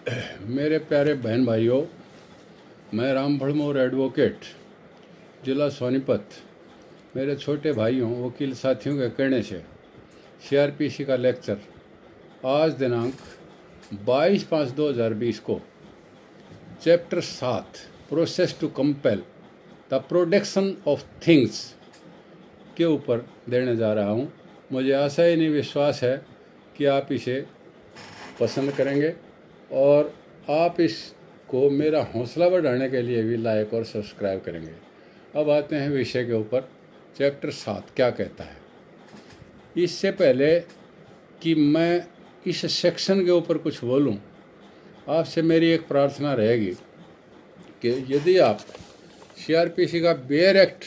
मेरे प्यारे बहन भाइयों, मैं राम भड़मोर एडवोकेट, जिला सोनीपत, मेरे छोटे भाइयों वकील साथियों के कहने से सीआरपीसी का लेक्चर आज दिनांक 22/5/2020 को chapter 7 process to compel the production of things के ऊपर देने जा रहा हूँ। मुझे आशा ही नहीं विश्वास है कि आप इसे पसंद करेंगे और आप इसको मेरा हौसला बढ़ाने के लिए भी लाइक और सब्सक्राइब करेंगे। अब आते हैं विषय के ऊपर। चैप्टर 7 क्या कहता है। इससे पहले कि मैं इस सेक्शन के ऊपर कुछ बोलूं, आपसे मेरी एक प्रार्थना रहेगी कि यदि आप सीआरपीसी का बेयर एक्ट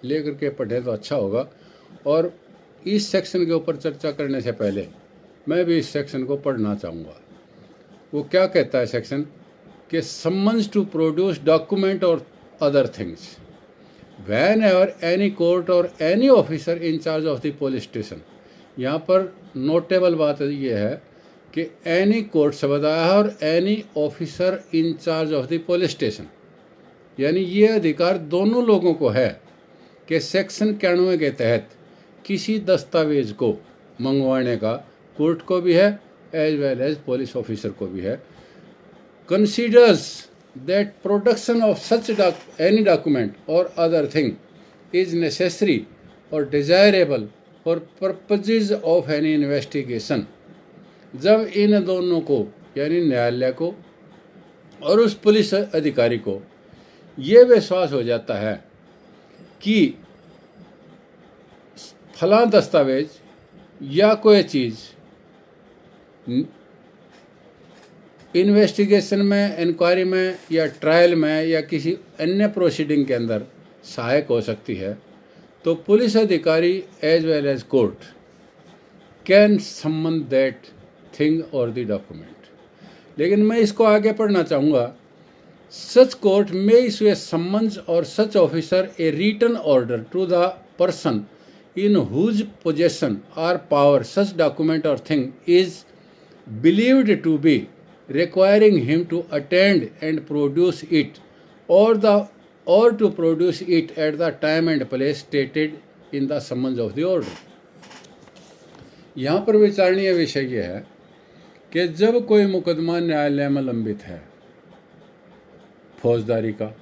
लेकर के पढ़ें तो अच्छा होगा। और इस सेक्शन के ऊपर चर्चा करने से पहले मैं भी इस सेक्शन को पढ़ना चाहूँगा। वो क्या कहता है सेक्शन कि समन्स टू प्रोड्यूस डॉक्यूमेंट और other things whenever any court और any officer in charge of the police station. यहाँ पर नोटेबल बात ये है कि एनी कोर्ट से बताया है और any officer in charge of the police station, यानी ये अधिकार दोनों लोगों को है कि सेक्शन 91 के तहत किसी दस्तावेज को मंगवाने का कोर्ट को भी है as well as police officer को भी है। Considers that production of such any document और अदर थिंग इज नेसेसरी और desirable for purposes of any investigation. जब इन दोनों को यानी न्यायालय को और उस पुलिस अधिकारी को ये विश्वास हो जाता है कि फलां दस्तावेज या कोई चीज़ इन्वेस्टिगेशन में, इंक्वायरी में या ट्रायल में या किसी अन्य प्रोसीडिंग के अंदर सहायक हो सकती है, तो पुलिस अधिकारी as well as court can summon that thing और द डॉक्यूमेंट। लेकिन मैं इसको आगे पढ़ना चाहूँगा। Such court may issue a summons और such officer a written order to the person in whose possession or power such document or thing is believed to be, requiring him to attend and produce it or to produce it at the time and place stated in the summons of the order। यहाँ पर विचारणीय विषय यह है कि जब कोई मुकदमा न्यायालय में लंबित है फौजदारी का,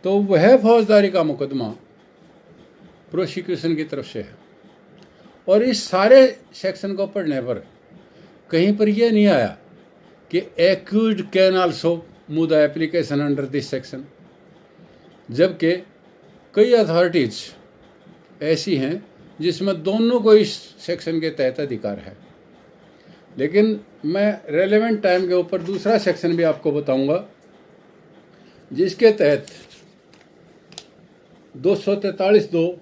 तो वह फौजदारी का मुकदमा प्रोसिक्यूशन की तरफ से है। और इस सारे सेक्शन को पढ़ने पर कहीं पर यह नहीं आया कि accused can also move the application under this section, जबकि कई अथॉरिटीज ऐसी हैं जिसमें दोनों को इस सेक्शन के तहत अधिकार है। लेकिन मैं रेलेवेंट टाइम के ऊपर दूसरा सेक्शन भी आपको बताऊंगा जिसके तहत 243(2)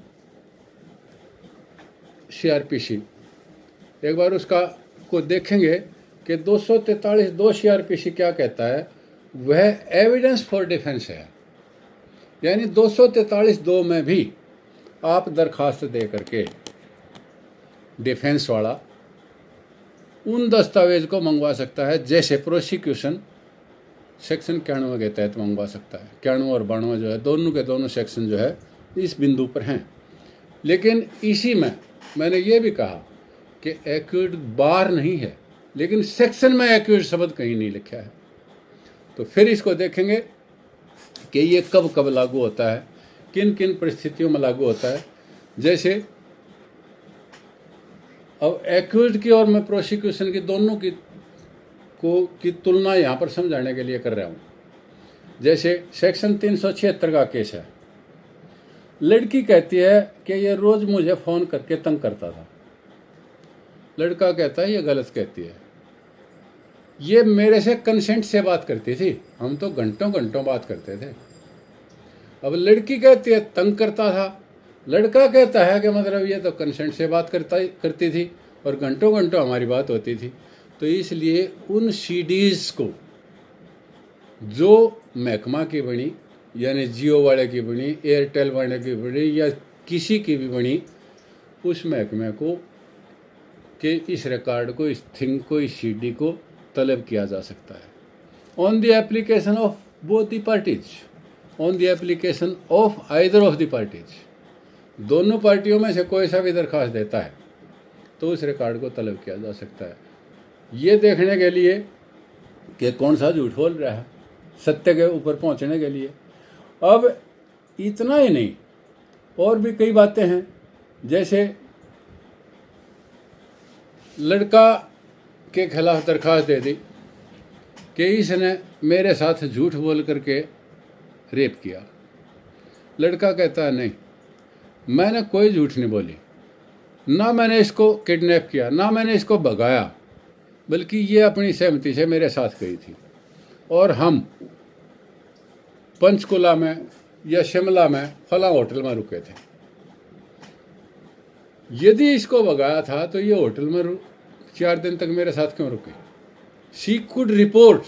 सीआरपीसी, एक बार उसका को देखेंगे कि 243(2) सीआरपीसी क्या कहता है। वह एविडेंस फॉर डिफेंस है, यानी 243(2) में भी आप दरखास्त दे करके डिफेंस वाला उन दस्तावेज को मंगवा सकता है जैसे प्रोसिक्यूशन सेक्शन 91 के तहत मंगवा सकता है। 91 और 92 जो है, दोनों के दोनों सेक्शन जो है इस बिंदु पर हैं। लेकिन इसी में मैंने ये भी कहा कि एक्यूज्ड बार नहीं है, लेकिन सेक्शन में एक्यूज्ड शब्द कहीं नहीं लिखा है। तो फिर इसको देखेंगे कि ये कब कब लागू होता है, किन किन परिस्थितियों में लागू होता है। जैसे अब एक्यूज्ड की और मैं प्रोसिक्यूशन की दोनों की तुलना यहाँ पर समझाने के लिए कर रहा हूँ। जैसे सेक्शन 376 का केस है। लड़की कहती है कि ये रोज़ मुझे फ़ोन करके तंग करता था। लड़का कहता है ये गलत कहती है, ये मेरे से कंसेंट से बात करती थी, हम तो घंटों घंटों बात करते थे। अब लड़की कहती है तंग करता था, लड़का कहता है कि मतलब ये तो कंसेंट से बात करती थी और घंटों घंटों हमारी बात होती थी। तो इसलिए उन सीडीज़ को जो महकमा की बनी, यानी जियो वाले की बनी, एयरटेल वाले की बनी या किसी की भी बनी, उस महकमे को कि इस रिकॉर्ड को, इस थिंग को, इस सीडी को तलब किया जा सकता है। on the application of both the parties, on the application of either of the parties, दोनों पार्टियों में से कोई सा भी दरख्वास्त देता है तो उस रिकॉर्ड को तलब किया जा सकता है, ये देखने के लिए कि कौन सा झूठ बोल रहा है, सत्य के ऊपर पहुंचने के लिए। अब इतना ही नहीं, और भी कई बातें हैं, जैसे लड़का के खिलाफ दरख्वास्त दे दी कि इसने मेरे साथ झूठ बोल करके रेप किया। लड़का कहता है नहीं, मैंने कोई झूठ नहीं बोली, ना मैंने इसको किडनैप किया, ना मैंने इसको भगाया, बल्कि ये अपनी सहमति से मेरे साथ गई थी और हम पंचकुला में या शिमला में फला होटल में रुके थे। यदि इसको भगाया था तो ये होटल में 4 दिन तक मेरे साथ क्यों रुकी? She could report,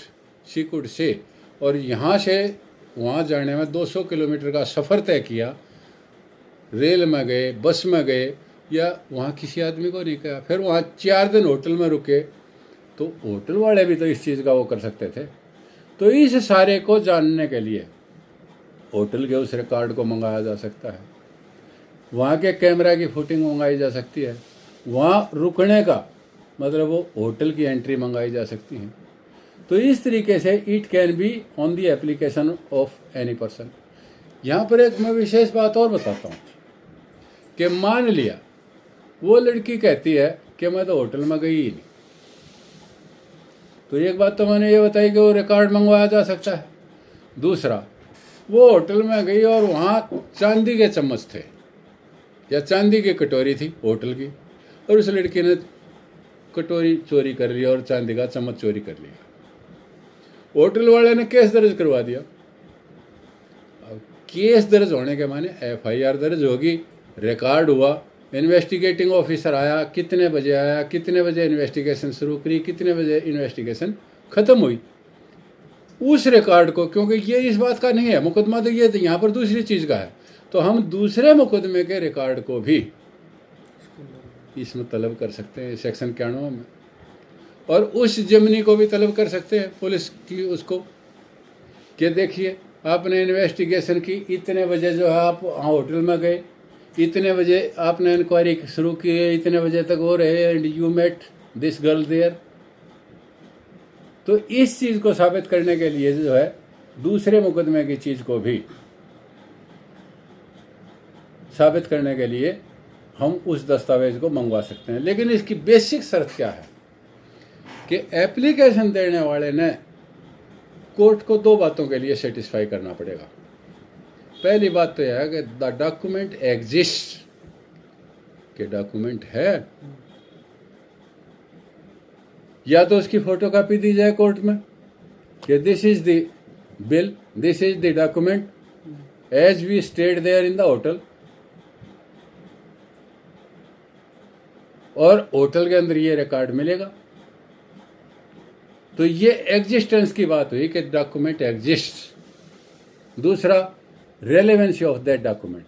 she could say, और यहाँ से वहाँ जाने में 200 किलोमीटर का सफ़र तय किया, रेल में गए, बस में गए, या वहाँ किसी आदमी को नहीं कहा, फिर वहाँ 4 दिन होटल में रुके, तो होटल वाले भी तो इस चीज़ का वो कर सकते थे। तो इस सारे को जानने के लिए होटल के उस रिकॉर्ड को मंगाया जा सकता है, वहाँ के कैमरा की फुटेज मंगाई जा सकती है, वहाँ रुकने का मतलब वो होटल की एंट्री मंगाई जा सकती है। तो इस तरीके से it can be on the application of any person. यहाँ पर एक मैं विशेष बात और बताता हूँ कि मान लिया वो लड़की कहती है कि मैं तो होटल में गई ही नहीं, तो एक बात तो मैंने ये बताई कि वो रिकॉर्ड मंगवाया जा सकता है। दूसरा, वो होटल में गई और वहाँ चांदी के चम्मच थे या चांदी की कटोरी थी होटल की, और उस लड़की ने कटोरी चोरी कर लिया और चांदी का चम्मच चोरी कर लिया। होटल वाले ने केस दर्ज करवा दिया। अब केस दर्ज होने के माने FIR दर्ज होगी, रिकॉर्ड हुआ, इन्वेस्टिगेटिंग ऑफिसर आया, कितने बजे आया, कितने बजे इन्वेस्टिगेशन शुरू करी, कितने बजे इन्वेस्टिगेशन ख़त्म हुई, उस रिकॉर्ड को, क्योंकि ये इस बात का नहीं है मुकदमा, तो ये यहाँ पर दूसरी चीज़ का है, तो हम दूसरे मुकदमे के रिकॉर्ड को भी इसमें तलब कर सकते हैं सेक्शन 91 में, और उस जमनी को भी तलब कर सकते हैं पुलिस की उसको कि देखिए आपने इन्वेस्टिगेशन की, इतने बजे जो है आप होटल में गए, इतने बजे आपने इंक्वायरी शुरू की है, इतने बजे तक हो रहे, and you met this girl there. तो इस चीज़ को साबित करने के लिए जो है दूसरे मुकदमे की चीज़ को भी साबित करने के लिए हम उस दस्तावेज को मंगवा सकते हैं। लेकिन इसकी बेसिक शर्त क्या है कि एप्लीकेशन देने वाले ने कोर्ट को 2 बातों के लिए सेटिस्फाई करना पड़ेगा। पहली बात तो यह है कि द डॉक्यूमेंट एग्जिस्ट, कि डॉक्यूमेंट है, या तो उसकी फोटोकॉपी दी जाए कोर्ट में कि this is the bill, this is the document as we stayed there in the hotel, और होटल के अंदर ये रिकॉर्ड मिलेगा। तो ये एग्जिस्टेंस की बात हुई कि डॉक्यूमेंट एग्जिस्ट। दूसरा, relevancy of that document,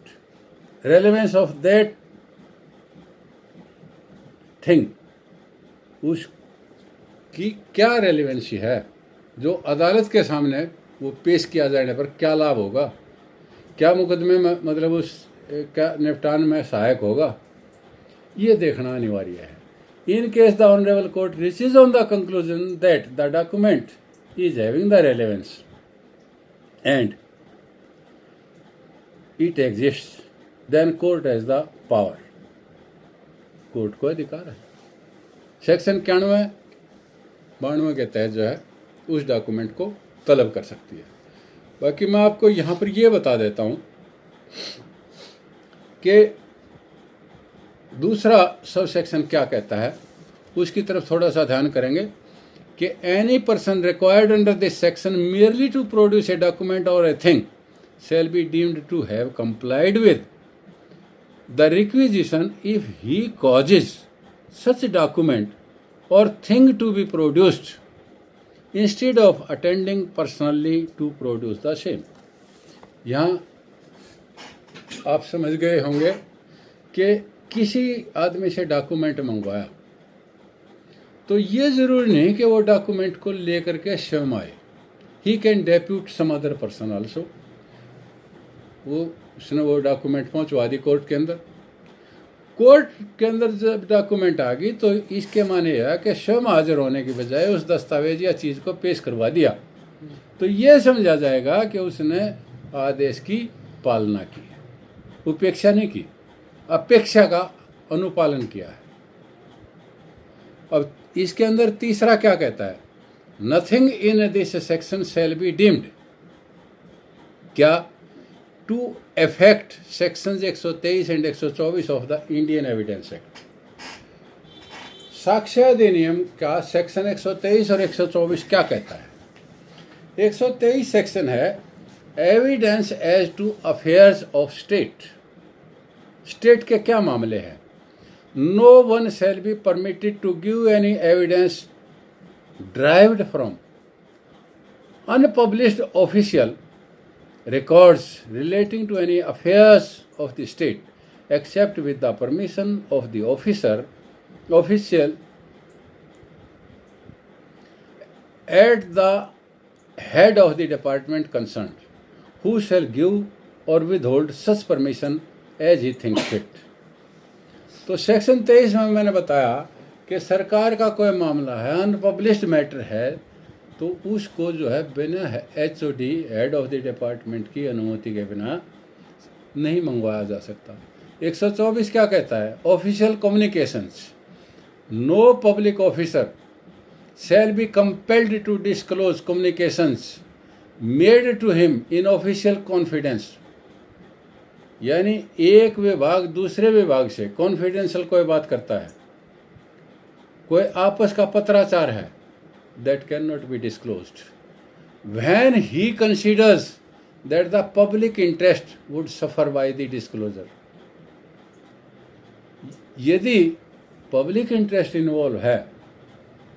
relevance of that thing, उसकी क्या रेलेवेंसी है, जो अदालत के सामने वो पेश किया जाने पर क्या लाभ होगा, क्या मुकदमे में मतलब उस क्या निपटान में सहायक होगा, ये देखना अनिवार्य है। In case the honourable court reaches on the conclusion that the document is having the relevance and it exist, then court has the power, court को अधिकार है सेक्शन 91-92 के तहत जो है उस डॉक्यूमेंट को तलब कर सकती है। बाकी मैं आपको यहाँ पर ये बता देता हूँ कि दूसरा सब सेक्शन क्या कहता है, उसकी तरफ थोड़ा सा ध्यान करेंगे कि any person required under this section merely to produce a document or a thing shall be deemed to have complied with the requisition if he causes such document or thing to be produced instead of attending personally to produce the same। यहाँ आप समझ गए होंगे कि किसी आदमी से document मंगवाया तो ये ज़रूरी नहीं कि वो डॉक्यूमेंट को लेकर के स्वयं आए, he can depute some other person also. उसने वो डॉक्यूमेंट पहुंचवा दी कोर्ट के अंदर। कोर्ट के अंदर जब डॉक्यूमेंट आ गई तो इसके माने है कि स्वयं हाजिर होने की बजाय उस दस्तावेज या चीज़ को पेश करवा दिया, तो ये समझा जाएगा कि उसने आदेश की पालना की है, उपेक्षा नहीं की, अपेक्षा का अनुपालन किया है। अब इसके अंदर तीसरा क्या कहता है, nothing in this section shall be deemed, क्या to affect sections 123 and 124 of the Indian evidence act. साक्ष्य अधिनियम का सेक्शन 123 और 124 क्या कहता है? 123 सेक्शन है evidence as to affairs of state. State के क्या मामले हैं? No one shall be permitted to give any evidence derived from unpublished official records relating to any affairs of the state except with the permission of the official at the head of the department concerned, who shall give or withhold such permission as he thinks fit। तो section 23 में मैंने बताया कि सरकार का कोई मामला है, अनपब्लिश्ड मैटर है, तो उसको जो है बिना HOD head of the department की अनुमति के बिना नहीं मंगवाया जा सकता। 124 क्या कहता है? Official communications, no public officer shall be compelled to disclose communications made to him in official confidence. यानी एक विभाग दूसरे विभाग से कॉन्फिडेंशियल कोई बात करता है, कोई आपस का पत्राचार है, that cannot be disclosed when he considers that the public interest would suffer by the disclosure। यदि पब्लिक इंटरेस्ट इन्वॉल्व है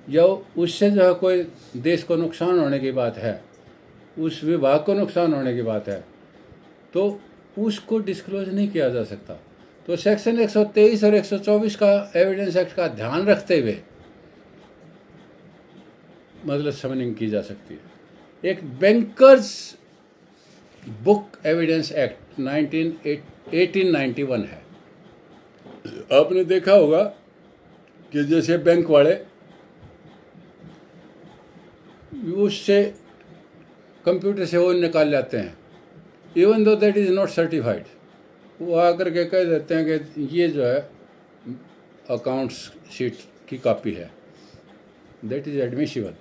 या उससे जो है कोई देश को नुकसान होने की बात है, उस विभाग को नुकसान होने की बात है, तो उसको डिस्क्लोज नहीं किया जा सकता। तो सेक्शन 123 और 124 का एविडेंस एक्ट का ध्यान रखते हुए मतलब समनिंग की जा सकती है। एक बैंकर्स बुक एविडेंस एक्ट 1891 है। आपने देखा होगा कि जैसे बैंक वाले उससे कंप्यूटर से वो निकाल जाते हैं, even though that is not certified, वो आकर के कह देते हैं कि ये जो है अकाउंट्स शीट की कॉपी है, that is admissible.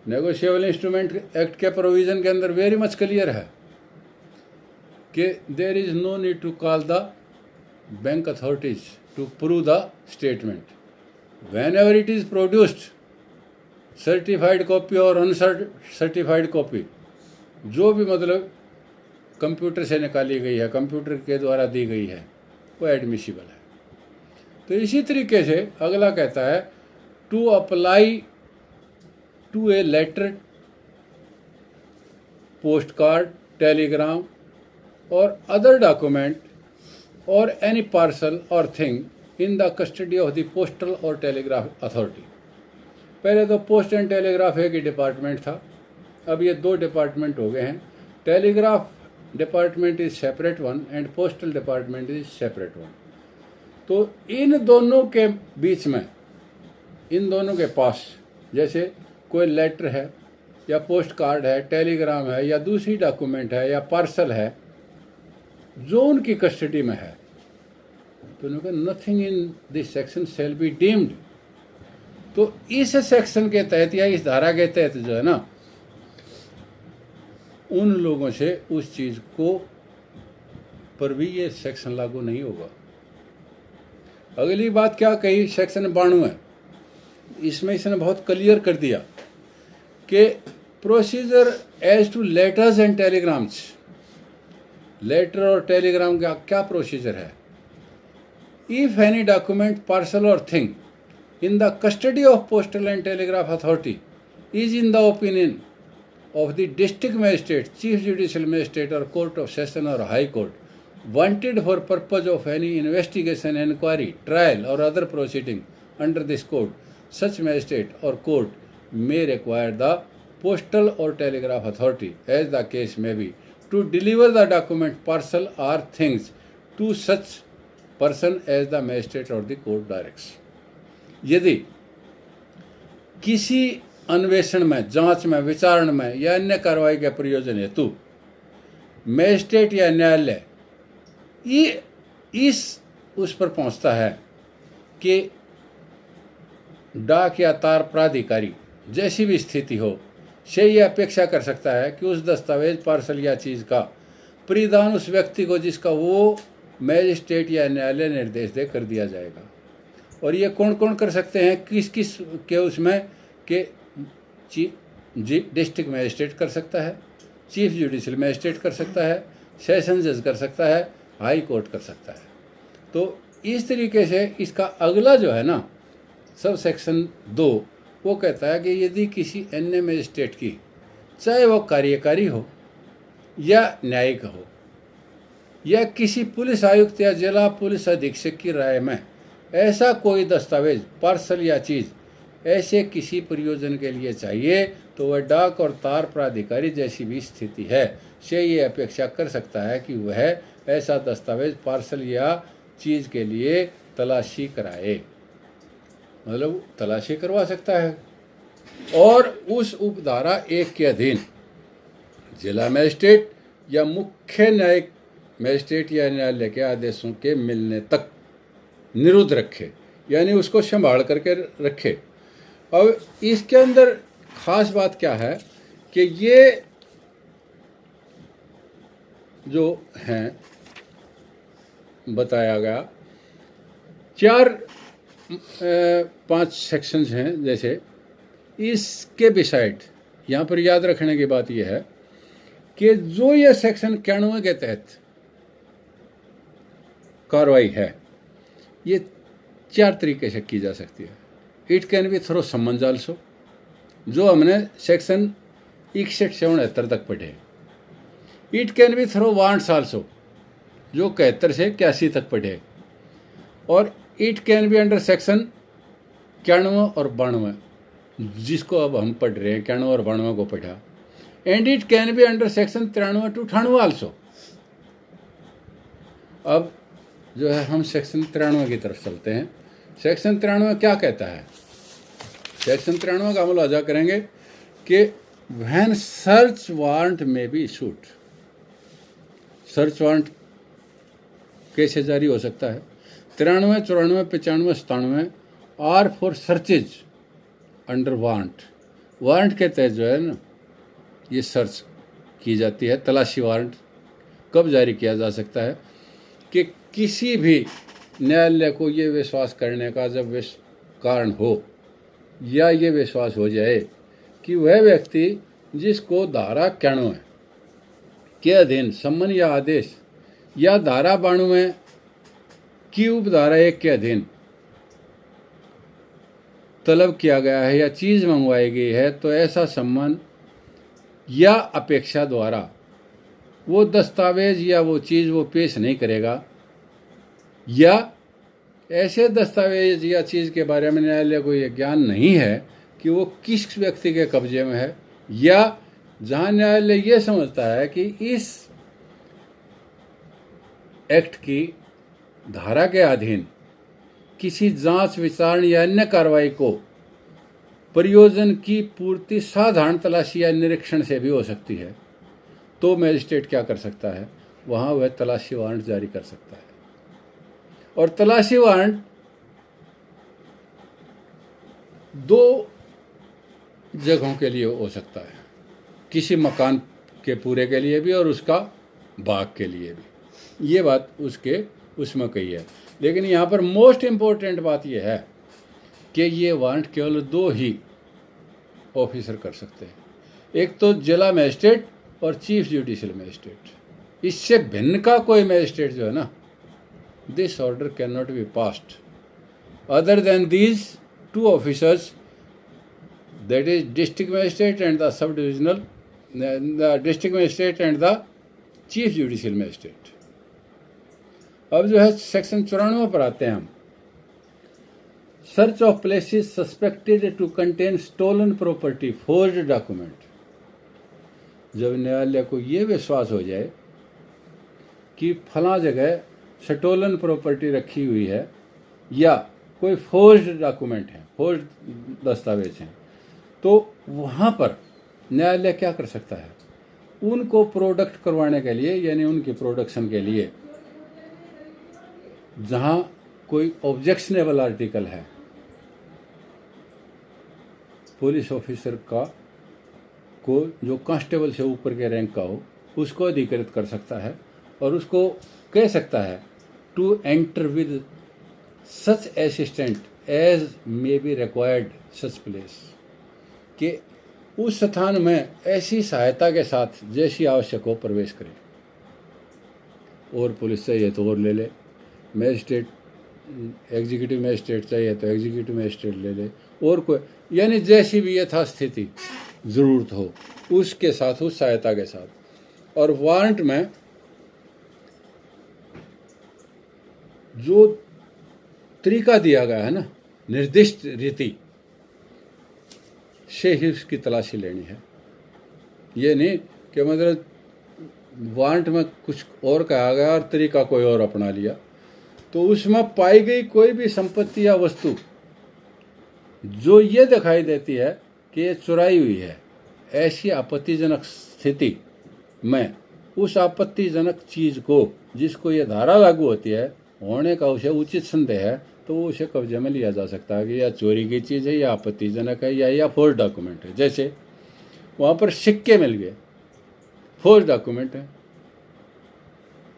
Negotiable instrument act के प्रोविज़न के अंदर वेरी मच क्लियर है कि there is no need to call the bank authorities to prove the statement whenever it is produced, certified copy और uncertified copy जो भी मतलब computer से निकाली गई है, कंप्यूटर के द्वारा दी गई है, वो एडमिसिबल है। तो इसी तरीके से अगला कहता है to apply to a letter, post card, telegram और अदर डॉक्यूमेंट और एनी पार्सल और thing in the custody of the postal और टेलीग्राफ अथॉरिटी। पहले तो पोस्ट एंड टेलीग्राफ एक ही डिपार्टमेंट था, अब ये दो डिपार्टमेंट हो गए हैं। Telegraph department is separate one and postal department is separate one. तो इन दोनों के बीच में, इन दोनों के पास जैसे कोई लेटर है या पोस्ट कार्ड है, टेलीग्राम है या दूसरी डॉक्यूमेंट है या पार्सल है जो उनकी कस्टडी में है, तो उन्होंने कहा nothing in this section shall be deemed. तो इस सेक्शन के तहत या इस धारा के तहत जो है ना, उन लोगों से उस चीज़ को पर भी ये सेक्शन लागू नहीं होगा। अगली बात क्या कही, सेक्शन 92, इसमें इसने बहुत क्लियर कर दिया कि procedure as to letters and telegrams. Letter और टेलीग्राम का क्या प्रोसीजर है? इफ एनी डॉक्यूमेंट, पार्सल और thing in the custody of postal and telegraph authority is in the opinion of the district magistrate, chief judicial magistrate or court of session or high court wanted for purpose of any investigation, inquiry, trial or other proceeding under this code, such magistrate or court may require the postal or telegraph authority, as the case may be, to deliver the document, parcel or things to such person as the magistrate or the court directs. यदि किसी अन्वेषण में, जांच में, विचारण में या अन्य कार्रवाई के प्रयोजन हेतु मैजिस्ट्रेट या न्यायालय ये इस उस पर पहुंचता है कि डाक या तार प्राधिकारी जैसी भी स्थिति हो से ये अपेक्षा कर सकता है कि उस दस्तावेज, पार्सल या चीज़ का परिधान उस व्यक्ति को जिसका वो मैजिस्ट्रेट या न्यायालय निर्देश दे कर दिया जाएगा। और ये कौन कौन कर सकते हैं, किस किस के उसमें के डिस्ट्रिक्ट मैजिस्ट्रेट कर सकता है, चीफ जुडिशियल मैजिस्ट्रेट कर सकता है, सेशन जज कर सकता है, हाई कोर्ट कर सकता है। तो इस तरीके से इसका अगला जो है ना सब सेक्शन 2 वो कहता है कि यदि किसी अन्य मैजिस्ट्रेट की, चाहे वो कार्यकारी हो या न्यायिक हो या किसी पुलिस आयुक्त या जिला पुलिस अधीक्षक की राय में ऐसा कोई दस्तावेज, पार्सल या चीज़ ऐसे किसी प्रयोजन के लिए चाहिए तो वह डाक और तार प्राधिकारी जैसी भी स्थिति है से ये अपेक्षा कर सकता है कि वह ऐसा दस्तावेज, पार्सल या चीज़ के लिए तलाशी कराए, मतलब तलाशी करवा सकता है। और उस उपधारा 1 के अधीन जिला मैजिस्ट्रेट या मुख्य न्यायिक मैजिस्ट्रेट या न्यायालय के आदेशों के मिलने तक निरुद्ध रखे, यानी उसको संभाल करके रखे। अब इसके अंदर खास बात क्या है कि ये जो हैं बताया गया 4-5 सेक्शंस हैं, जैसे इसके बिसाइड यहाँ पर याद रखने की बात यह है कि जो ये सेक्शन 91 के तहत कार्रवाई है ये 4 तरीके से की जा सकती है। It can be through summons also, जो हमने सेक्शन 61 से 69 तक पढ़े। It can be through warrants also, जो 71 से 81 तक पढ़े। और it can be under section 91 और 92, जिसको अब हम पढ़ रहे हैं, 91 और 92 को पढ़ा। And it can be under section 93 to 98 also. अब जो है हम सेक्शन 93 की तरफ चलते हैं। सेक्शन 93 क्या कहता है? सेक्शन 93 का मुलाजा करेंगे कि when search warrant may be issued, search warrant कैसे जारी हो सकता है? 93, 94, 95, 97 are for searches under warrant. Warrant के तहत जो है ना ये सर्च की जाती है। तलाशी वारंट कब जारी किया जा सकता है? कि किसी भी न्यायालय को ये विश्वास करने का जब कारण हो या ये विश्वास हो जाए कि वह व्यक्ति जिसको धारा 91 के अधीन सम्मन या आदेश या धारा 92 की उपधारा 1 के अधीन तलब किया गया है या चीज़ मंगवाई गई है, तो ऐसा सम्मन या अपेक्षा द्वारा वो दस्तावेज या वो चीज़ वो पेश नहीं करेगा, या ऐसे दस्तावेज या चीज़ के बारे में न्यायालय को ये ज्ञान नहीं है कि वो किस व्यक्ति के कब्जे में है, या जहाँ न्यायालय ये समझता है कि इस एक्ट की धारा के अधीन किसी जांच, विचारण या अन्य कार्रवाई को प्रयोजन की पूर्ति साधारण तलाशी या निरीक्षण से भी हो सकती है, तो मैजिस्ट्रेट क्या कर सकता है? वहाँ वह तलाशी वारंट जारी कर सकता है। और तलाशी वारंट 2 जगहों के लिए हो सकता है, किसी मकान के पूरे के लिए भी और उसका बाग के लिए भी। ये बात उसके उसमें कही है। लेकिन यहाँ पर मोस्ट इम्पोर्टेंट बात यह है कि ये वारंट केवल 2 ही ऑफिसर कर सकते हैं, एक तो जिला मैजिस्ट्रेट और चीफ जुडिशियल मैजिस्ट्रेट। इससे भिन्न का कोई मैजिस्ट्रेट जो है ना, this order can not be passed other than these 2 officers, that is district magistrate and the sub divisional, the district magistrate and the chief judicial magistrate. अब जो है सेक्शन 94 पर आते हैं हम। Search of places suspected to contain stolen property, forged document. जब न्यायालय को ये विश्वास हो जाए कि फला जगह स्टोलन प्रॉपर्टी रखी हुई है या कोई फोर्ज्ड डॉक्यूमेंट है, फोर्ज्ड दस्तावेज हैं, तो वहाँ पर न्यायालय क्या कर सकता है? उनको प्रोडक्ट करवाने के लिए, यानी उनकी प्रोडक्शन के लिए, जहाँ कोई ऑब्जेक्शनेबल आर्टिकल है, पुलिस ऑफिसर का को जो कांस्टेबल से ऊपर के रैंक का हो, उसको अधिकृत कर सकता है और उसको कह सकता है to enter with such assistant as may be required such place, कि उस स्थान में ऐसी सहायता के साथ जैसी आवश्यक हो प्रवेश करे। और पुलिस चाहिए तो और ले ले, मैजिस्ट्रेट एग्जीक्यूटिव मैजिस्ट्रेट चाहिए तो एग्जीक्यूटिव मैजिस्ट्रेट ले ले, और कोई, यानी जैसी भी यथास्थिति ज़रूरत हो उसके साथ, उस सहायता के साथ। और वारंट में जो तरीका दिया गया है ना, निर्दिष्ट रीति से ही उसकी तलाशी लेनी है। ये नहीं कि मतलब वारंट में कुछ और कहा गया और तरीका कोई और अपना लिया, तो उसमें पाई गई कोई भी संपत्ति या वस्तु जो ये दिखाई देती है कि ये चुराई हुई है, ऐसी आपत्तिजनक स्थिति में उस आपत्तिजनक चीज़ को, जिसको ये धारा लागू होती है, होने का उसे उचित संदेह है, तो वो उसे कब्जे में लिया जा सकता है कि या चोरी की चीज़ है, या आपत्तिजनक है, या फोर्ज डॉक्यूमेंट है। जैसे वहाँ पर सिक्के मिल गए, फोर्ज डॉक्यूमेंट है,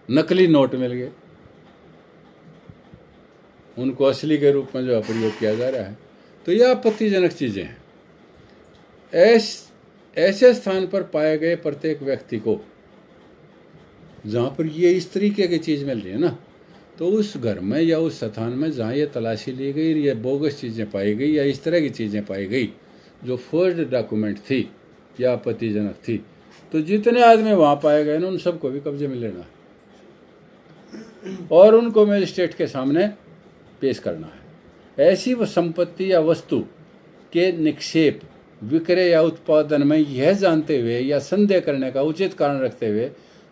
नकली नोट मिल गए, उनको असली के रूप में जो प्रयोग किया जा रहा है, तो यह आपत्तिजनक चीज़ें हैं। ऐसे स्थान पर पाए गए प्रत्येक व्यक्ति को, जहाँ पर ये इस तरीके की चीज़ मिल रही है ना, तो उस घर में या उस स्थान में जहाँ ये तलाशी ली गई, ये बोगस चीज़ें पाई गई या इस तरह की चीज़ें पाई गई जो फोर्ज्ड डॉक्यूमेंट थी या आपत्तिजनक थी, तो जितने आदमी वहाँ पाए गए ना, उन सबको भी कब्जे में लेना है और उनको मजिस्ट्रेट के सामने पेश करना है। ऐसी वो संपत्ति या वस्तु के निक्षेप, विक्रय या उत्पादन में यह जानते हुए या संदेह करने का उचित कारण रखते हुए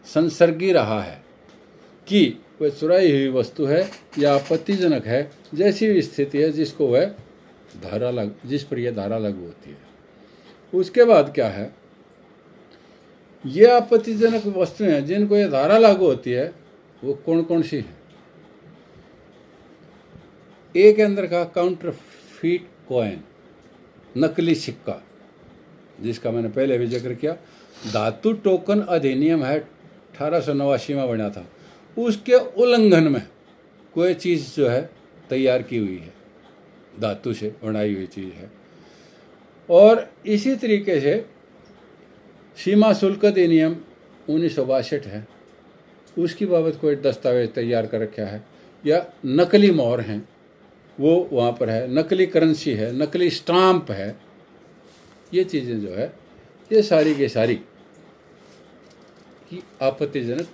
संसर्गी रहा है कि वह चुराई हुई वस्तु है या आपत्तिजनक है, जैसी भी स्थिति है जिसको वह जिस पर यह धारा लागू होती है। उसके बाद क्या है, ये आपत्तिजनक वस्तुएं हैं जिनको यह धारा लागू होती है, वो कौन कौन सी है? एक अंदर का काउंटरफीट कॉइन, नकली सिक्का, जिसका मैंने पहले भी जिक्र किया। धातु टोकन अधिनियम है 1889 में बना था, उसके उल्लंघन में कोई चीज़ जो है तैयार की हुई है, धातु से बनाई हुई चीज़ है। और इसी तरीके से सीमा शुल्क अधिनियम 1962 है, उसकी बाबत कोई दस्तावेज तैयार कर रखा है, या नकली मोहर हैं वो वहाँ पर है, नकली करेंसी है, नकली स्टाम्प है, ये चीज़ें जो है ये सारी की सारी की आपत्तिजनक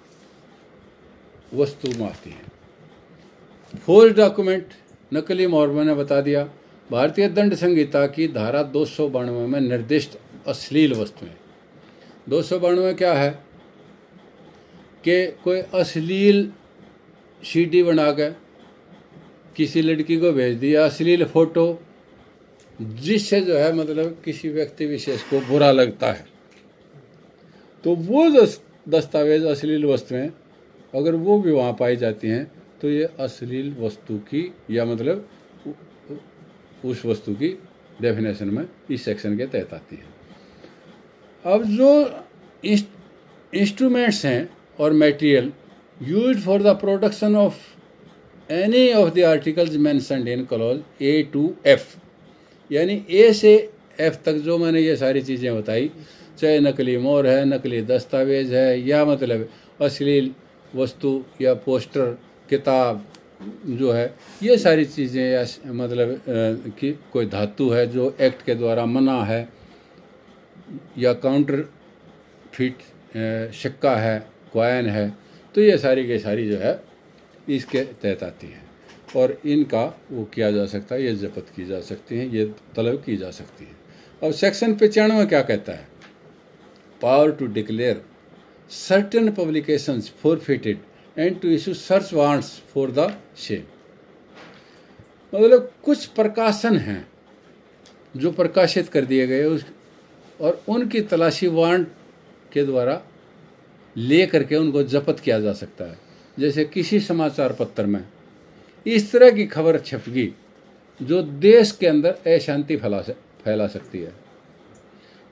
वस्तु में आती है। फोर्ज डॉक्यूमेंट, नकली मोहर मैंने बता दिया। भारतीय दंड संहिता की धारा 292 में निर्दिष्ट अश्लील वस्तुएं, 292 क्या है कि कोई अश्लील सीडी बना के किसी लड़की को भेज दिया, अश्लील फोटो, जिससे जो है मतलब किसी व्यक्ति विशेष को बुरा लगता है, तो वो दस्तावेज, अश्लील वस्तुएं अगर वो भी वहाँ पाई जाती हैं, तो ये अश्लील वस्तु की, या मतलब उस वस्तु की डेफिनेशन में इस सेक्शन के तहत आती है। अब जो इंस्ट्रूमेंट्स हैं और material used for the production of any of the articles mentioned in clause A to F, यानी A से F तक जो मैंने ये सारी चीज़ें बताई, चाहे नकली मोहर है, नकली दस्तावेज है, या मतलब अश्लील वस्तु या पोस्टर, किताब जो है, ये सारी चीज़ें, या मतलब कि कोई धातु है जो एक्ट के द्वारा मना है, या काउंटर फिट सिक्का है, कॉइन है, तो ये सारी की सारी जो है इसके तहत आती है और इनका वो किया जा सकता है, ये जब्त की जा सकती हैं, ये तलब की जा सकती है। अब सेक्शन 95 क्या कहता है power to declare certain publications forfeited and to issue search warrants for the same। मतलब कुछ प्रकाशन हैं जो प्रकाशित कर दिए गए और उनकी तलाशी वारंट के द्वारा ले करके उनको जब्त किया जा सकता है। जैसे किसी समाचार पत्र में इस तरह की खबर छपगी जो देश के अंदर अशांति फैला सकती है,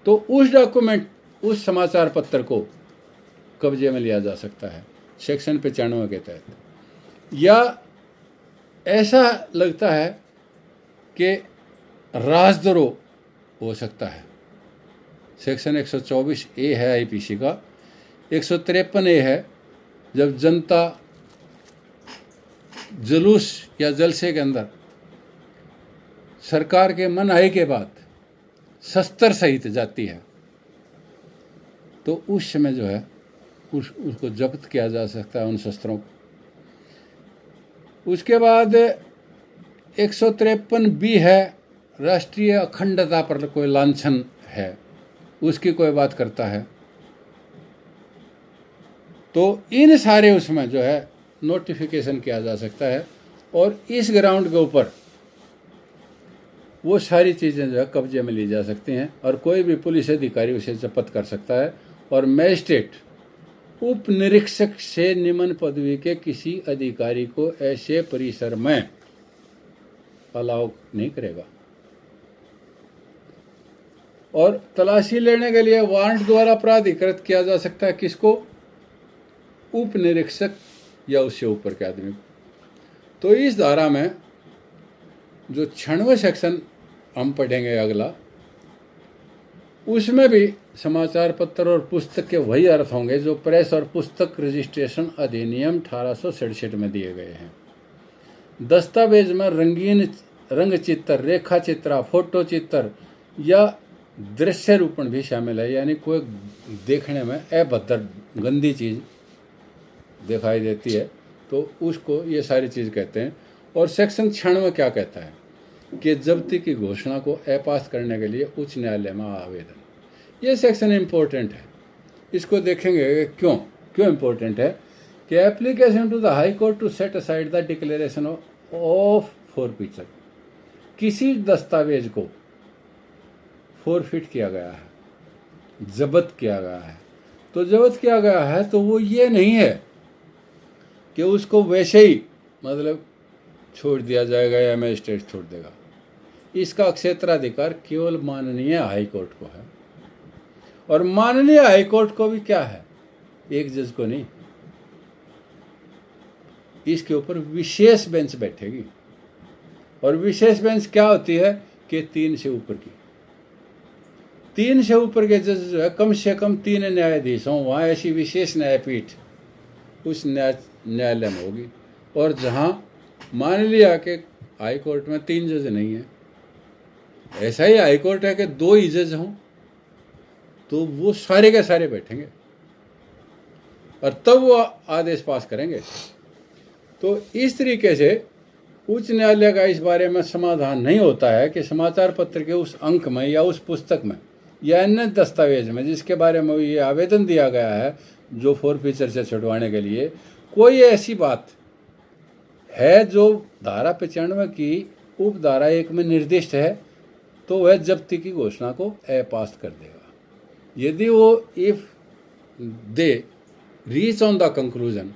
तो उस डॉक्यूमेंट, उस समाचार पत्र को कब्जे में लिया जा सकता है सेक्शन 95 के तहत। या ऐसा लगता है कि राजद्रोह हो सकता है, सेक्शन 124A है आईपीसी का, 153A है जब जनता जुलूस या जलसे के अंदर सरकार के मनाही के बाद शस्त्र सहित जाती है, तो उस समय जो है उसको जब्त किया जा सकता है उन शस्त्रों को। उसके बाद 153B है, राष्ट्रीय अखंडता पर कोई लांछन है, उसकी कोई बात करता है, तो इन सारे उसमें जो है नोटिफिकेशन किया जा सकता है और इस ग्राउंड के ऊपर वो सारी चीज़ें जो है कब्जे में ली जा सकती हैं और कोई भी पुलिस अधिकारी उसे जब्त कर सकता है। और मजिस्ट्रेट उप निरीक्षक से निम्न पदवी के किसी अधिकारी को ऐसे परिसर में अलाउ नहीं करेगा। और तलाशी लेने के लिए वारंट द्वारा प्राधिकृत किया जा सकता है किसको? उप निरीक्षक या उससे ऊपर के आदमी को। तो इस धारा में जो 96वां सेक्शन हम पढ़ेंगे अगला, उसमें भी समाचार पत्र और पुस्तक के वही अर्थ होंगे जो प्रेस और पुस्तक रजिस्ट्रेशन अधिनियम 1867 में दिए गए हैं। दस्तावेज में रंगीन रंग चित्र, रेखा चित्र, फोटो चित्र या दृश्य रूपण भी शामिल है, यानी कोई देखने में अभद्र गंदी चीज़ दिखाई देती है तो उसको ये सारी चीज़ कहते हैं। और सेक्शन 96 क्या कहता है कि जब्ती की घोषणा को अपास्त करने के लिए उच्च न्यायालय में आवेदन। ये सेक्शन इम्पोर्टेंट है, इसको देखेंगे क्यों इम्पोर्टेंट है कि application to the high court to set aside the declaration of forfeiture, किसी दस्तावेज को फॉरफिट किया गया है, जब्त किया गया है, तो जब्त किया गया है तो वो ये नहीं है कि उसको वैसे ही मतलब छोड़ दिया जाएगा या मजिस्ट्रेट छोड़ देगा। इसका क्षेत्राधिकार केवल माननीय हाई कोर्ट को है, और माननीय हाई कोर्ट को भी क्या है, एक जज को नहीं, इसके ऊपर विशेष बेंच बैठेगी। और विशेष बेंच क्या होती है कि 3 से ऊपर की, 3 से ऊपर के जज जो है कम से कम 3 न्यायाधीश हों, वहाँ ऐसी विशेष न्यायपीठ उस न्यायालय में होगी। और जहाँ मान लिया कि हाई कोर्ट में 3 जज नहीं है, ऐसा ही हाई कोर्ट है कि 2 ही जज हों, तो वो सारे के सारे बैठेंगे और तब वो आदेश पास करेंगे। तो इस तरीके से उच्च न्यायालय का इस बारे में समाधान नहीं होता है कि समाचार पत्र के उस अंक में या उस पुस्तक में या अन्य दस्तावेज में जिसके बारे में ये आवेदन दिया गया है जो फॉरफीचर से छुड़वाने के लिए, कोई ऐसी बात है जो धारा 95 की उपधारा 1 में निर्दिष्ट है, तो वह जब्ती की घोषणा को अपास्त कर देगा। यदि वो if they reach on the conclusion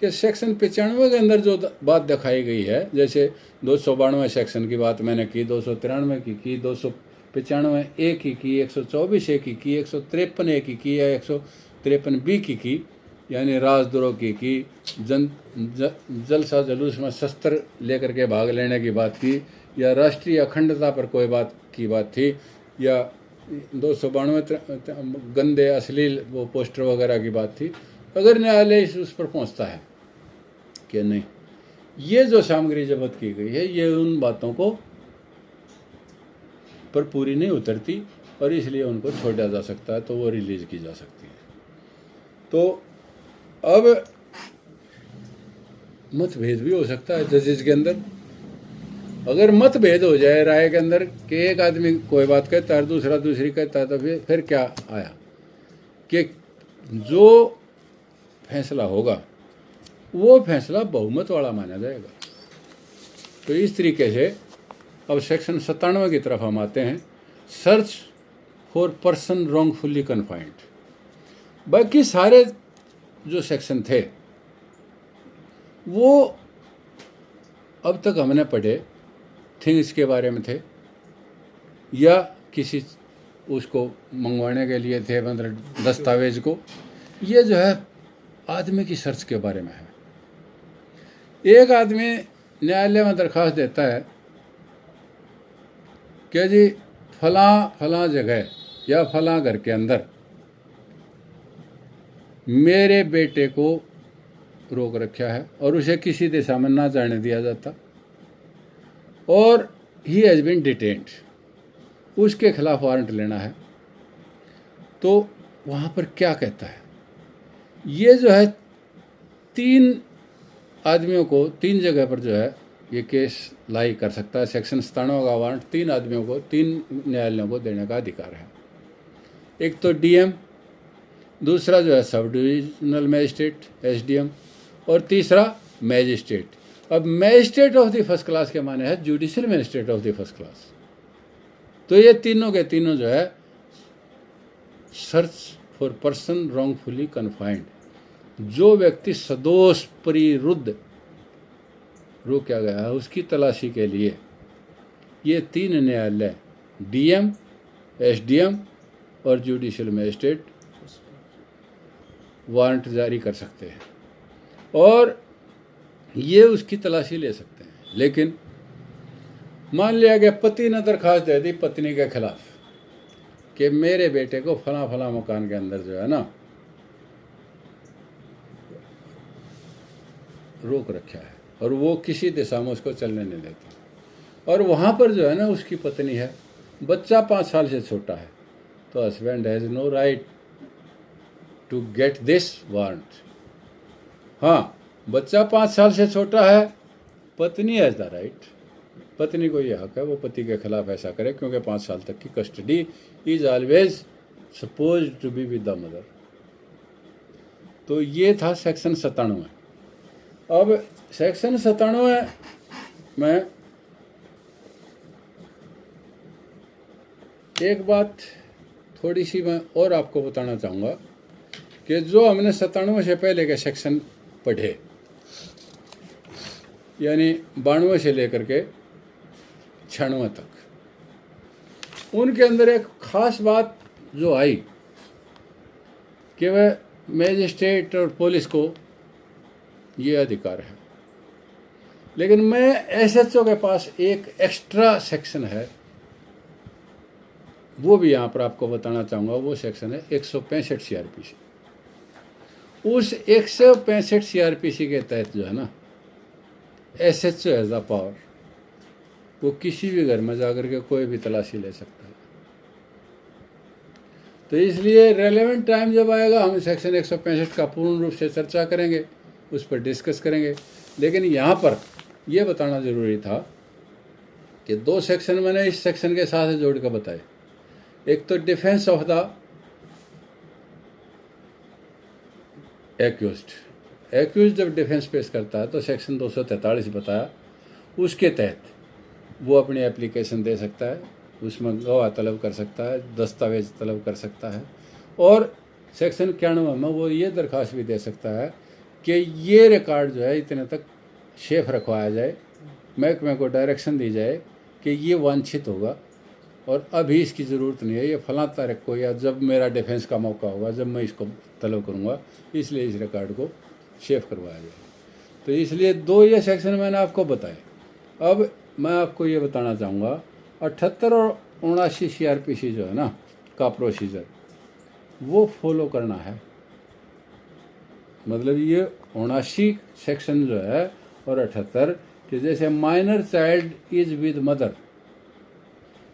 कि सेक्शन 95 के अंदर जो बात दिखाई गई है, जैसे 292 सेक्शन की बात मैंने की, 293 की 295 ए की 124 ए की 153 ए की या 153B की, यानी राजद्रोह की जलसा जुलूस में शस्त्र लेकर के भाग लेने की बात की, या राष्ट्रीय अखंडता पर कोई बात थी, या 292 गंदे अश्लील वो पोस्टर वगैरह की बात थी। अगर न्यायालय उस पर पहुंचता है कि नहीं, ये जो सामग्री जब्त की गई है ये उन बातों को पर पूरी नहीं उतरती और इसलिए उनको छोड़ा जा सकता है, तो वो रिलीज की जा सकती है। तो अब मतभेद भी हो सकता है जजेस के अंदर। अगर मतभेद हो जाए राय के अंदर कि एक आदमी कोई बात कहता है और दूसरा दूसरी कहता है, तो फिर क्या आया कि जो फैसला होगा वो फैसला बहुमत वाला माना जाएगा। तो इस तरीके से अब सेक्शन 97 की तरफ हम आते हैं, search for person wrongfully confined. बाकी सारे जो सेक्शन थे वो अब तक हमने पढ़े थिंग्स के बारे में थे या किसी उसको मंगवाने के लिए थे, मतलब दस्तावेज को। ये जो है आदमी की सर्च के बारे में है। एक आदमी न्यायालय में दरख्वास्त देता है कि जी फलां जगह या फलां घर के अंदर मेरे बेटे को रोक रखा है और उसे किसी दिशा में ना जाने दिया जाता और ही हैज़ बीन डिटेन्ड, उसके खिलाफ वारंट लेना है। तो वहाँ पर क्या कहता है, ये जो है 3 आदमियों को 3 जगह पर जो है ये केस लाई कर सकता है। सेक्शन 97 का वारंट 3 आदमियों को 3 न्यायालयों को देने का अधिकार है। एक तो डीएम, दूसरा जो है सब डिविजनल मैजिस्ट्रेट एसडीएम, और तीसरा मैजिस्ट्रेट। अब magistrate of the first class के माने है judicial magistrate of the first class. तो ये तीनों के तीनों जो है search for person wrongfully confined, जो व्यक्ति सदोष परिरुद्ध रोका गया है उसकी तलाशी के लिए ये 3 न्यायालय डीएम, एसडीएम और जुडिशियल मैजिस्ट्रेट वारंट जारी कर सकते हैं और ये उसकी तलाशी ले सकते हैं। लेकिन मान लिया गया पति ने दरख्वास्त दे दी पत्नी के खिलाफ कि मेरे बेटे को फला मकान के अंदर जो है ना रोक रखा है और वो किसी दिशा में उसको चलने नहीं देता, और वहाँ पर जो है ना उसकी पत्नी है, बच्चा 5 साल से छोटा है, तो husband has no right to get this warrant. हाँ, बच्चा 5 साल से छोटा है, पत्नी हैज़ द राइट, पत्नी को यह हक है वो पति के खिलाफ ऐसा करे, क्योंकि 5 साल तक की custody is always suppose to be with the mother. तो ये था सेक्शन 97। अब सेक्शन 97 में एक बात थोड़ी सी मैं और आपको बताना चाहूँगा कि जो हमने 97 से पहले के सेक्शन पढ़े, यानी 92 से लेकर के 96 तक, उनके अंदर एक खास बात जो आई कि वह मैजिस्ट्रेट और पुलिस को ये अधिकार है। लेकिन मैं एसएचओ के पास एक एक्स्ट्रा सेक्शन है, वो भी यहाँ पर आपको बताना चाहूँगा। वो सेक्शन है 165 सीआरपीसी। उस 165 सीआरपीसी के तहत जो है ना एसएचओ हैज़ द पावर, वो किसी भी घर में जाकर के कोई भी तलाशी ले सकता है। तो इसलिए रेलेवेंट टाइम जब आएगा हम सेक्शन 165 का पूर्ण रूप से चर्चा करेंगे, उस पर डिस्कस करेंगे। लेकिन यहाँ पर यह बताना ज़रूरी था कि 2 सेक्शन मैंने इस सेक्शन के साथ जोड़ कर बताए। एक तो डिफेंस ऑफ द एक्यूज्ड जब डिफेंस पेश करता है तो सेक्शन 243 बताया, उसके तहत वो अपनी एप्लीकेशन दे सकता है, उसमें गवाह तलब कर सकता है, दस्तावेज तलब कर सकता है, और सेक्शन 91 में वो ये दरख्वास्त भी दे सकता है कि ये रिकॉर्ड जो है इतने तक सेफ रखवाया जाए, महकमे को डायरेक्शन दी जाए कि ये वांछित होगा और अभी इसकी ज़रूरत नहीं है, ये फलां तारीख को या जब मेरा डिफेंस का मौका होगा जब मैं इसको तलब करूँगा, इसलिए इस रिकॉर्ड को सेफ करवाया जाए। तो इसलिए 2 ये सेक्शन मैंने आपको बताए। अब मैं आपको ये बताना चाहूँगा 78 और 79 सीआरपीसी जो है ना का प्रोसीजर वो फॉलो करना है। मतलब ये 79 सेक्शन जो है और 78 कि जैसे minor child is with mother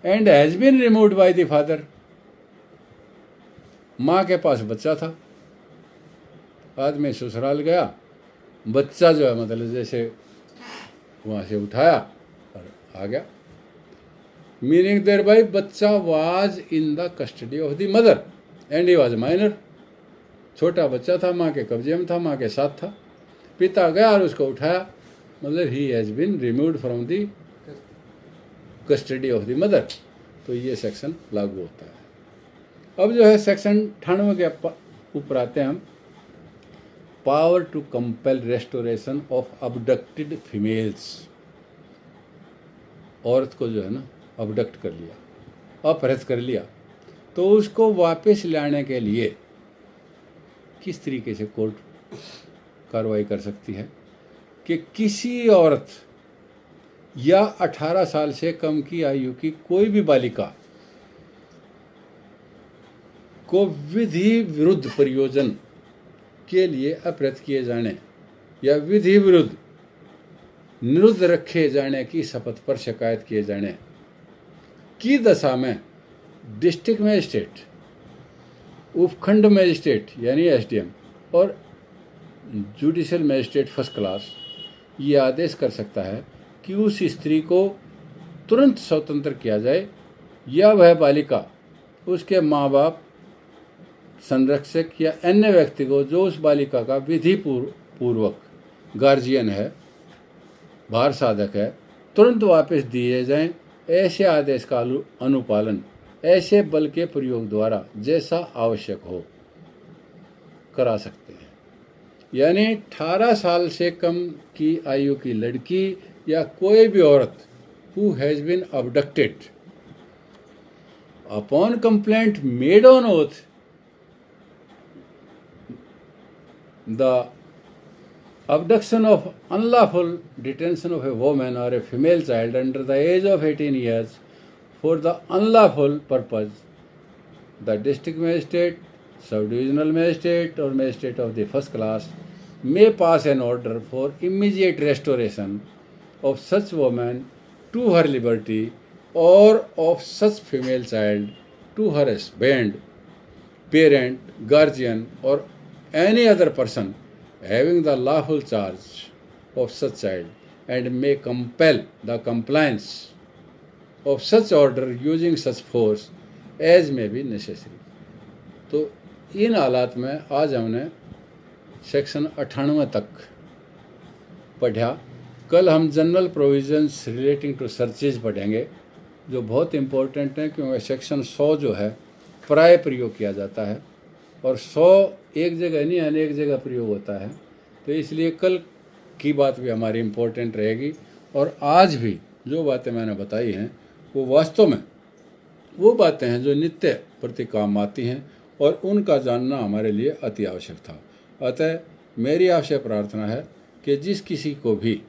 and has been removed by the father, माँ के पास बच्चा था, आदमी ससुराल गया, बच्चा जो है मतलब जैसे वहाँ से उठाया और आ गया, मीनिंग देयर बाय बच्चा was in the custody of the mother and he was minor. छोटा बच्चा था, माँ के कब्जे में था, माँ के साथ था, पिता गया और उसको उठाया, मतलब he has been removed from the custody of the mother. तो ये सेक्शन लागू होता है। अब जो है सेक्शन 98 के ऊपर आते हैं हम। Power to compel restoration of abducted females. औरत को जो है ना अबडक्ट कर लिया, अपहृत कर लिया, तो उसको वापस लाने के लिए किस तरीके से कोर्ट कार्रवाई कर सकती है कि किसी औरत या 18 साल से कम की आयु की कोई भी बालिका को विधि विरुद्ध प्रयोजन के लिए अपहृत किए जाने या विधि विरुद्ध निरुद्ध रखे जाने की शपथ पर शिकायत किए जाने की दशा में डिस्ट्रिक्ट मजिस्ट्रेट, उपखंड मजिस्ट्रेट यानी एसडीएम और जुडिशियल मजिस्ट्रेट फर्स्ट क्लास ये आदेश कर सकता है कि उस स्त्री को तुरंत स्वतंत्र किया जाए या वह बालिका उसके माँ बाप, संरक्षक या अन्य व्यक्ति को जो उस बालिका का विधि पूर्वक गार्जियन है, भार साधक है, तुरंत वापस दिए जाएं। ऐसे आदेश का अनुपालन ऐसे बल के प्रयोग द्वारा जैसा आवश्यक हो करा सकते हैं। यानी 18 साल से कम की आयु की लड़की या कोई भी औरत who has been abducted upon complaint made on oath, the abduction of unlawful detention of a woman or a female child under the age of 18 years for the unlawful purpose, the district magistrate, sub-divisional magistrate or magistrate of the first class may pass an order for immediate restoration of such woman to her liberty or of such female child to her husband, parent, guardian or any other person having the lawful charge of such child, and may compel the compliance of such order using such force as may be necessary। तो इन हालात में आज हमने section 98 तक पढ़ा। कल हम general provisions relating to searches पढ़ेंगे जो बहुत इम्पोर्टेंट है, क्योंकि सेक्शन 100 जो है प्राय प्रयोग किया जाता है और 100 एक जगह नहीं अनेक जगह प्रयोग होता है, तो इसलिए कल की बात भी हमारी इम्पोर्टेंट रहेगी। और आज भी जो बातें मैंने बताई हैं वो वास्तव में वो बातें हैं जो नित्य प्रति काम आती हैं और उनका जानना हमारे लिए अति आवश्यक था। अतः मेरी आपसे प्रार्थना है कि जिस किसी को भी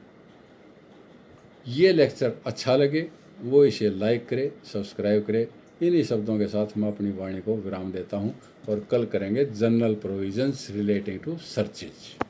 ये लेक्चर अच्छा लगे वो इसे लाइक करे, सब्सक्राइब करे। इन्हीं शब्दों के साथ मैं अपनी वाणी को विराम देता हूँ और कल करेंगे general provisions relating to searches.